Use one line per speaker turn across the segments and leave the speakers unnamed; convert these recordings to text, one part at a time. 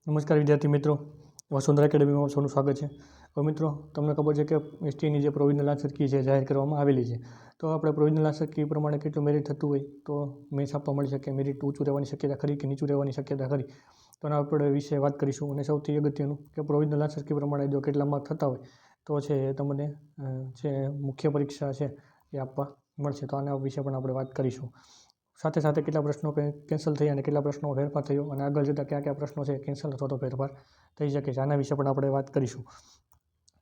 નમસ્કાર વિદ્યાર્થી મિત્રો, વસુંધરા એકેડમીમાં સૌનું સ્વાગત છે. હવે મિત્રો, તમને ખબર છે કે એસટીની જે પ્રોવિઝનલ આન્સર કી છે જાહેર કરવામાં આવેલી છે. તો આપણે પ્રોવિઝનલ આન્સર કી પ્રમાણે કેટલું મેરિટ થતું હોય તો મેન્સ આપવા મળી શકે, મેરિટ ઊંચું રહેવાની શક્યતા ખરી કે નીચું રહેવાની શક્યતા ખરી, તો એના આપણે વિશે વાત કરીશું. અને સૌથી અગત્યનું કે પ્રોવિઝનલ આન્સર કી પ્રમાણે જો કેટલા માર્ક થતા હોય તો છે એ તમને જે મુખ્ય પરીક્ષા છે એ આપવા મળશે. તો આના વિશે પણ આપણે વાત કરીશું. સાથે સાથે કેટલા પ્રશ્નો કેન્સલ થયા અને કેટલા પ્રશ્નો ફેરફાર થયો અને આગળ જતાં કયા કયા પ્રશ્નો છે કેન્સલ અથવા તો ફેરફાર થઈ શકે છે, આના વિશે પણ આપણે વાત કરીશું.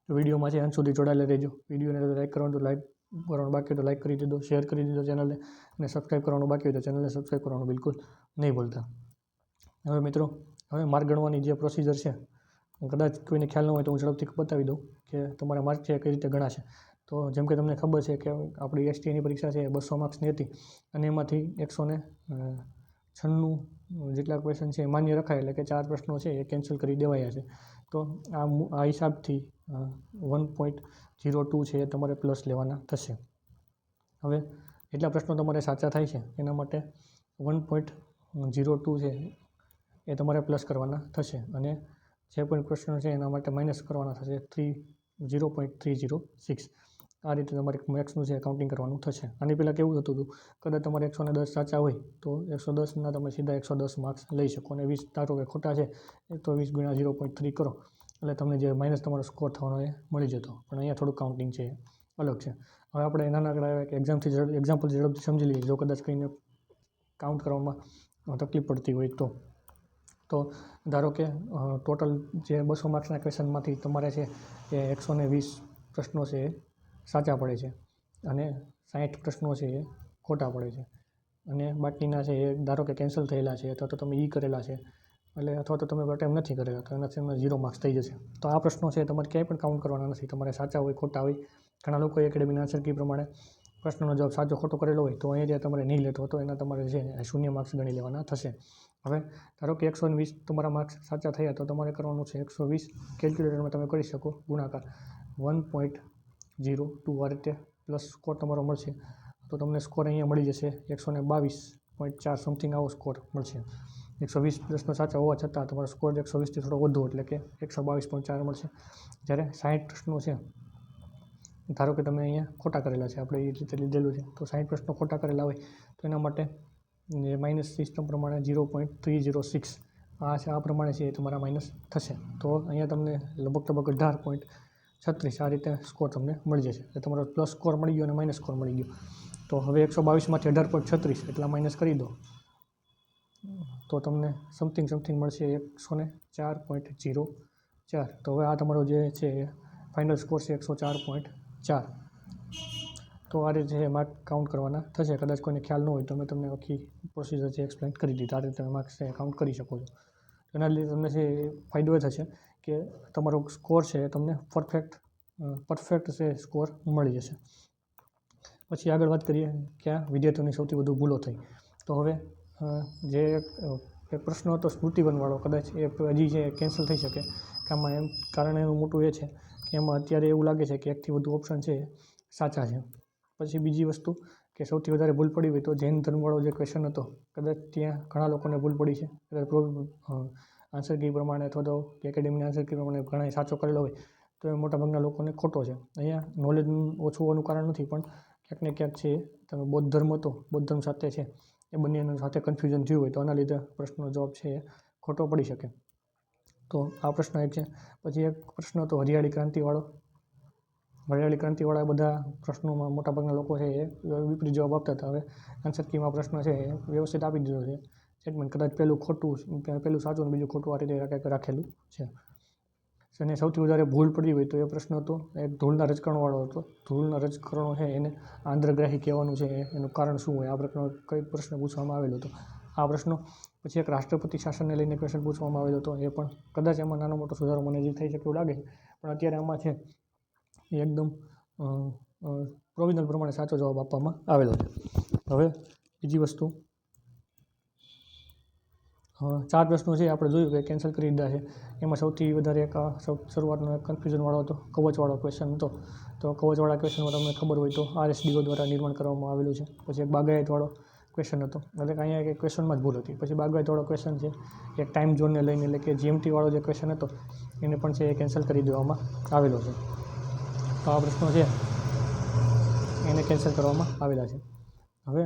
વિડીયોમાં છે અંત સુધી જોડાયેલા રહેજો. વિડીયોને લાઈક કરવાનું તો લાઈક કરવાનું બાકી હોય તો લાઈક કરી દીધો, શેર કરી દીધો ચેનલને, અને સબસ્ક્રાઈબ કરવાનું બાકી હોય તો ચેનલને સબસ્ક્રાઈબ કરવાનું બિલકુલ નહીં ભૂલતા. હવે મિત્રો, હવે માર્ક ગણવાની જે પ્રોસિજર છે, કદાચ કોઈને ખ્યાલ ન હોય તો હું ઝડપથી બતાવી દઉં કે તમારા માર્ક છે કઈ રીતે ગણાશે. તો જેમ કે તમને ખબર છે કે આપણી એસટીની પરીક્ષા છે 200 માર્ક્સની હતી અને એમાંથી 196 જેટલા ક્વેશ્ચન છે એ માન્ય રખાય, એટલે કે 4 પ્રશ્નો છે એ કેન્સલ કરી દેવાયા છે. તો આ હિસાબથી 1.02 છે એ તમારે પ્લસ લેવાના થશે. હવે એટલા પ્રશ્નો તમારે સાચા થાય છે એના માટે 1.02 છે એ તમારે પ્લસ કરવાના થશે, અને જે પણ પ્રશ્નો છે એના માટે માઇનસ કરવાના થશે 0.306. આ રીતે તમારે મેક્સનું છે કાઉન્ટિંગ કરવાનું થશે. આની પહેલાં કેવું થતું હતું, કદાચ તમારે 110 સાચા હોય તો 110ના તમે સીધા 110 માર્ક્સ લઈ શકો, અને 20 ધારો કે ખોટા છે તો 20 ગુણ્યા 0.3 કરો એટલે તમને જે માઇનસ તમારો સ્કોર થવાનો એ મળી જતો. પણ અહીંયા થોડું કાઉન્ટિંગ છે અલગ છે. હવે આપણે નાના એક એક્ઝામ્પલ ઝડપથી સમજી લઈએ. જો કદાચ કંઈને કાઉન્ટ કરવામાં તકલીફ પડતી હોય તો ધારો કે ટોટલ જે 200 માર્ક્સના ક્વેશ્ચનમાંથી તમારે છે એ 120 પ્રશ્નો છે એ સાચા પડે છે અને 60 પ્રશ્નો છે એ ખોટા પડે છે, અને બાકીના છે એ ધારો કે કેન્સલ થયેલા છે અથવા તો તમે કરેલા છે, એટલે અથવા તો તમે અટેમ્પ નથી કરેલા તો એનાથી 0 માર્ક્સ થઈ જશે. તો આ પ્રશ્નો છે તમારે ક્યાંય પણ કાઉન્ટ કરવાના નથી. તમારે સાચા હોય ખોટા હોય, ઘણા લોકો એકેડેમીના આન્સર કી પ્રમાણે પ્રશ્નનો જવાબ સાચો ખોટો કરેલો હોય તો અહીંયા જે તમારે નહીં લેતો તો એના તમારે છે 0 માર્ક્સ ગણી લેવાના થશે. હવે ધારો કે 120 તમારા માર્ક્સ સાચા થયા તો તમારે કરવાનું છે 120 કેલ્ક્યુલેટરમાં તમે કરી શકો ગુણાકાર 1.02 આ રીતે પ્લસ સ્કોર તમારો મળશે. તો તમને સ્કોર અહીંયા મળી જશે 122.4 સમથિંગ આવો સ્કોર મળશે. 120 પ્રશ્નો સાચા હોવા છતાં તમારો સ્કોર 120થી થોડો વધુ એટલે કે 122.4 મળશે. જ્યારે 60 પ્રશ્નો છે, ધારો કે તમે અહીંયા ખોટા કરેલા છે, આપણે એ રીતે લીધેલું છે, તો 60 પ્રશ્નો ખોટા કરેલા હોય તો એના માટે માઇનસ સિસ્ટમ પ્રમાણે 0.306 આ પ્રમાણે છે એ તમારા માઇનસ થશે. તો અહીંયા તમને લગભગ 18.36 આ રીતે સ્કોર તમને મળી જશે. એટલે તમારો પ્લસ સ્કોર મળી ગયો અને માઇનસ સ્કોર મળી ગયો. તો હવે 122માંથી 18.36 એટલા માઇનસ કરી દો તો તમને સમથિંગ મળશે 104.04. તો હવે આ તમારો જે છે ફાઇનલ સ્કોર છે 104.4. તો આ રીતે માર્ક કાઉન્ટ કરવાના થશે. કદાચ કોઈને ખ્યાલ ન હોય તો મેં તમને આખી પ્રોસિજર છે એક્સપ્લેન કરી દીધી. આ રીતે તમે માર્ક્સ છે કાઉન્ટ કરી શકો છો. એના લીધે તમને છે ફાયદો એ થશે કે તમારો સ્કોર છે તમને પરફેક્ટ છે સ્કોર મળી જશે. પછી આગળ વાત કરીએ કે આ વિદ્યાર્થીઓની સૌથી વધુ ભૂલો થઈ. તો હવે જે પ્રશ્ન હતો સ્મૃતિવનવાળો, કદાચ એ હજી છે કેન્સલ થઈ શકે. આમાં એમ કારણ એનું મોટું એ છે કે એમાં અત્યારે એવું લાગે છે કે એકથી વધુ ઓપ્શન છે એ સાચા છે. પછી બીજી વસ્તુ કે સૌથી વધારે ભૂલ પડી હોય તો જૈન ધર્મવાળો જે ક્વેશ્ચન હતો, કદાચ ત્યાં ઘણા લોકોને ભૂલ પડી છે. કદાચ આન્સર કી પ્રમાણે અથવા તો એકેડેમીના આન્સર કી પ્રમાણે ઘણા સાચો કરેલો હોય તો એ મોટાભાગના લોકોને ખોટો છે. અહીંયા નોલેજ ઓછું હોવાનું કારણ નથી, પણ ક્યાંક ને ક્યાંક છે તમે બૌદ્ધ ધર્મ હતો, બૌદ્ધ ધર્મ સાથે છે એ બંનેનું સાથે કન્ફ્યુઝન થયું હોય તો આના લીધે પ્રશ્નનો જવાબ છે એ ખોટો પડી શકે. તો આ પ્રશ્ન એક છે. પછી એક પ્રશ્ન હતો હરિયાળી ક્રાંતિવાળા બધા પ્રશ્નોમાં મોટાભાગના લોકો છે એ વિપરીત જવાબ આપતા હતા. હવે આન્સર કીમાં પ્રશ્ન છે એ વ્યવસ્થિત આપી દીધો છે સ્ટેટમેન્ટ, કદાચ પહેલું સાચું અને બીજું ખોટું આ રીતે રાખેલું છે. અને સૌથી વધારે ભૂલ પડી હોય તો એ પ્રશ્ન હતો એક ધૂળના રજકણવાળો હતો. ધૂળના રજકણો છે એને આંધ્રગ્રાહી કહેવાનું છે, એનું કારણ શું હોય, આ કઈ પ્રશ્ન પૂછવામાં આવેલો હતો આ પ્રશ્નો. પછી એક રાષ્ટ્રપતિ શાસનને લઈને ક્વેશ્ચન પૂછવામાં આવેલો હતો, એ પણ કદાચ એમાં નાનો મોટો સુધારો મને જે થઈ શકે એવું લાગે છે, પણ અત્યારે આમાં છે એ એકદમ પ્રોવિઝનલ પ્રમાણે સાચો જવાબ આપવામાં આવેલો છે. હવે બીજી વસ્તુ, 4 પ્રશ્નો છે આપણે જોયું કે કેન્સલ કરી દીધા છે. એમાં સૌથી વધારે શરૂઆતનો એક કન્ફ્યુઝનવાળો હતો, કવચવાળો ક્વેશ્ચન હતો. તો કવચવાળા ક્વેશ્ચનમાં તમને ખબર હોય તો RSDO દ્વારા નિર્માણ કરવામાં આવેલું છે. પછી એક બાગાયતવાળો ક્વેશ્ચન હતો, એટલે કે અહીંયા એક ક્વેશ્ચનમાં જ ભૂલ હતી. પછી બાગાયતવાળો ક્વેશ્ચન છે એક ટાઈમ ઝોનને લઈને, એટલે કે જીએમટીવાળો જે ક્વેશ્ચન હતો એને પણ છે એ કેન્સલ કરી દેવામાં આવેલો છે. તો આ પ્રશ્નો છે એને કેન્સલ કરવામાં આવેલા છે. હવે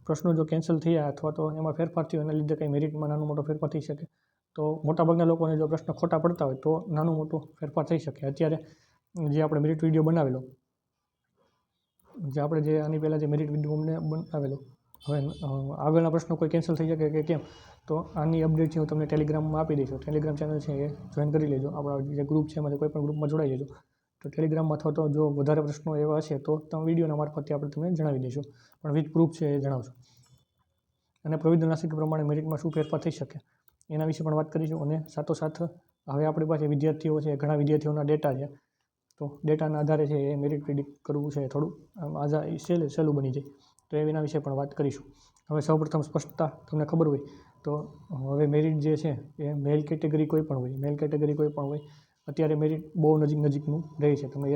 પ્રશ્નો જો કેન્સલ થયા અથવા તો એમાં ફેરફાર થયો એના લીધે કંઈ મેરિટમાં નાનો મોટો ફેરફાર થઈ શકે. તો મોટાભાગના લોકોને જો પ્રશ્ન ખોટા પડતા હોય તો નાનું મોટું ફેરફાર થઈ શકે. અત્યારે જે આપણે મેરિટ વિડીયો બનાવેલો, જે આની પહેલાં જે મેરિટ વિડીયો અમને બનાવેલો, હવે આગળના પ્રશ્નો કોઈ કેન્સલ થઈ શકે કે કેમ, તો આની અપડેટ છે હું તમને ટેલિગ્રામમાં આપી દઈશું. ટેલિગ્રામ ચેનલ છે એ જોઈન કરી લેજો. આપણા જે ગ્રુપ છે એમાંથી કોઈ પણ ગ્રુપમાં જોડાઈ લેજો. તો ટેલિગ્રામમાં અથવા તો જો વધારે પ્રશ્નો એવા હશે તો તમે વિડીયોના મારફતે આપણે તમને જણાવી દઈશું, પણ વિથ પ્રૂફ છે એ જણાવશું. અને પ્રવિધ્ય પ્રમાણે મેરિટમાં શું ફેરફાર થઈ શકે એના વિશે પણ વાત કરીશું. અને સાથોસાથ હવે આપણી પાસે વિદ્યાર્થીઓ છે, ઘણા વિદ્યાર્થીઓના ડેટા છે, તો ડેટાના આધારે છે એ મેરિટ પ્રિડિક્ટ કરવું છે થોડું સહેલું બની જાય. તો એના વિશે પણ વાત કરીશું. હવે સૌપ્રથમ સ્પષ્ટતા તમને ખબર હોય તો હવે મેરિટ જે છે એ મેલ કેટેગરી કોઈ પણ હોય, અત્યારે મેરિટ બહુ નજીકનું રહે છે. તમે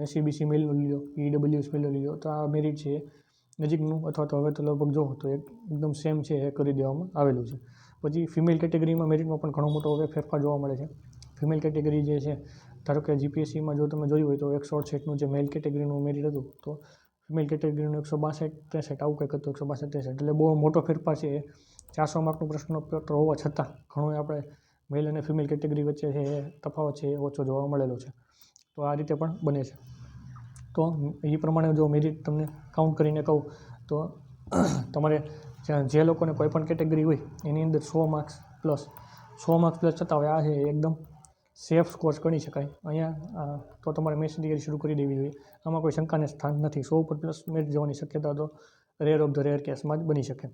SCBC મેલનું લઈ લો, EWS મેલનું લઈ લો, તો આ મેરિટ છે એ નજીકનું અથવા તો હવે તો લગભગ જો તો એકદમ સેમ છે એ કરી દેવામાં આવેલું છે. પછી ફિમેલ કેટેગરીમાં મેરિટમાં પણ ઘણો મોટો હવે ફેરફાર જોવા મળે છે. ફિમેલ કેટેગરી જે છે, ધારો કે GPSCમાં જો તમે જોયું હોય તો 168નું જે મેલ કેટેગરીનું મેરિટ હતું, તો ફિમેલ કેટેગરીનું 162-63 આવું કંઈક હતું, 162-63. એટલે બહુ મોટો ફેરફાર છે એ 400 માર્કનું પ્રશ્નપત્ર હોવા છતાં ઘણો આપણે મેલ અને ફિમેલ કેટેગરી વચ્ચે છે એ તફાવત છે એ ઓછો જોવા મળેલો છે. તો આ રીતે પણ બને છે. તો એ પ્રમાણે જો મેરિટ તમને કાઉન્ટ કરીને કહું તો તમારે જે લોકોને કોઈ પણ કેટેગરી હોય એની અંદર 100 માર્ક્સ પ્લસ થતા હોય, આ છે એકદમ સેફ સ્કોર્સ ગણી શકાય. અહીંયા તો તમારે મેથ્સની તૈયારી શરૂ કરી દેવી જોઈએ. આમાં કોઈ શંકાને સ્થાન નથી. 100 પર પ્લસ મેરિટ જવાની શક્યતા તો રેર ઓફ ધ રેર કેસમાં જ બની શકે.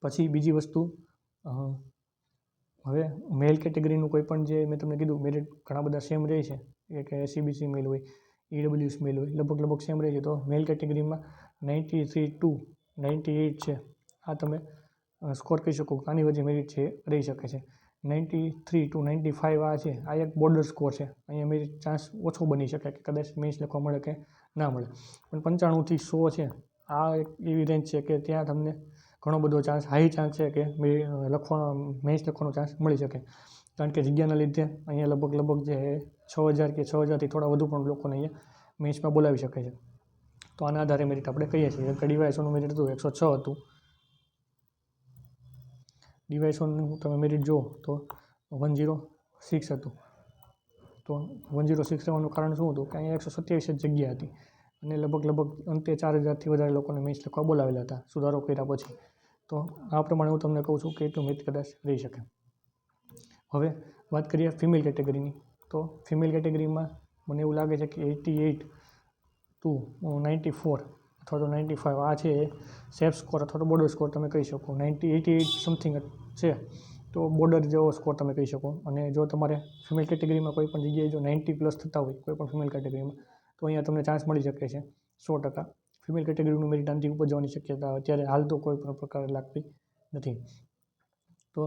પછી બીજી વસ્તુ, હવે મેલ કેટેગરીનું કોઈ પણ જે મેં તમને કીધું મેરિટ ઘણા બધા સેમ રહે છે, કે SCBC મેલ હોય, EWS મેલ હોય, લગભગ સેમ રહે છે. તો મેલ કેટેગરીમાં 93 to 98 છે, આ તમે સ્કોર કહી શકો. આની વચ્ચે મેરિટ છે રહી શકે છે. 93 to 95 આ છે, આ એક બોર્ડર સ્કોર છે. અહીંયા મેરિટ ચાન્સ ઓછો બની શકે કે કદાચ મેન્સ લખવા મળે કે ના મળે. પણ 95 થી 100 છે, આ એક એવી રેન્જ છે કે ત્યાં તમને ઘણો બધો હાઈ ચાન્સ છે કે મેન્સ લખવાનો ચાન્સ મળી શકે. કારણ કે જગ્યાના લીધે અહીંયા લગભગ જે 6000 કે 6000થી થોડા વધુ પણ લોકોને અહીંયા મેન્સમાં બોલાવી શકે છે. તો આના આધારે મેરિટ આપણે કહીએ છીએ કે ડીવાયએસઓનું મેરિટ હતું 106 હતું. ડીવાયએસઓનું તમે મેરિટ જુઓ તો 106 હતું. તો 106 રહેવાનું કારણ શું હતું કે અહીંયા 127 જ જગ્યા હતી અને લગભગ અંતે 4000થી વધારે લોકોને મેન્સ લખવા બોલાવેલા હતા સુધારો કર્યા પછી. તો આ પ્રમાણે હું તમને કહું છું કે એટલું મેરિટ કદાચ રહી શકે. હવે વાત કરીએ ફિમેલ કેટેગરીની. તો ફિમેલ કેટેગરીમાં મને એવું લાગે છે કે 88 to 94 અથવા તો 95 આ છે સેફ સ્કોર અથવા તો બોર્ડર સ્કોર તમે કહી શકો. 88 સમથિંગ છે તો બોર્ડર જેવો સ્કોર તમે કહી શકો. અને જો તમારે ફિમેલ કેટેગરીમાં કોઈ પણ જગ્યાએ જો 90 પ્લસ થતા હોય કોઈ પણ ફિમેલ કેટેગરીમાં, તો અહીંયા તમને ચાન્સ મળી શકે છે 100%. ફિમેલ કેટેગરીનું મેરિટ આનાથી ઉપર જવાની શક્યતા અત્યારે હાલ તો કોઈ પણ પ્રકારે લાગતી નથી. તો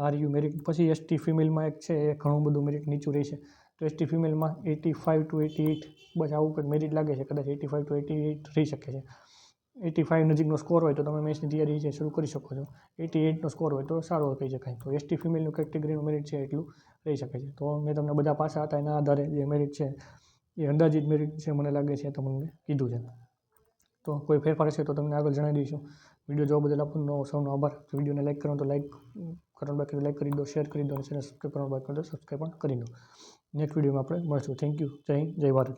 આ રહ્યું મેરિટ. પછી ST ફિમેલમાં એક છે એ ઘણું બધું મેરિટ નીચું રહે છે. તો ST ફિમેલમાં 85 to 88 બસ આવું કંઈક મેરિટ લાગે છે. કદાચ 85 to 88 રહી શકે છે. 85 નજીકનો સ્કોર હોય તો તમે મેથ્સની તૈયારી છે શરૂ કરી શકો છો. 88નો સ્કોર હોય તો સારો કહી શકાય. તો ST ફિમેલનું કેટેગરીનું મેરિટ છે એટલું રહી શકે છે. તો મેં તમને બધા પાસા હતા એના આધારે જે મેરિટ છે એ અંદાજિત મેરિટ છે મને લાગે છે તમને કીધું છે. તો કોઈ ફેરફાર હશે તો તમને આગળ જણાવી દઈશું. વિડીયો જોવા બદલ આપનો સૌનો આભાર. વિડીયોને લાઈક કરો તો લાઈક કરવાનું લાઈક કરી દો, શેર કરી દો અને ચેનલ સબસ્ક્રાઈબ કરવાનું બાકી તો સબસ્ક્રાઈબ પણ કરી દો. નેક્સ્ટ વિડીયોમાં આપણે મળશું. Thank you. જય હિન્દ, જય ભારત.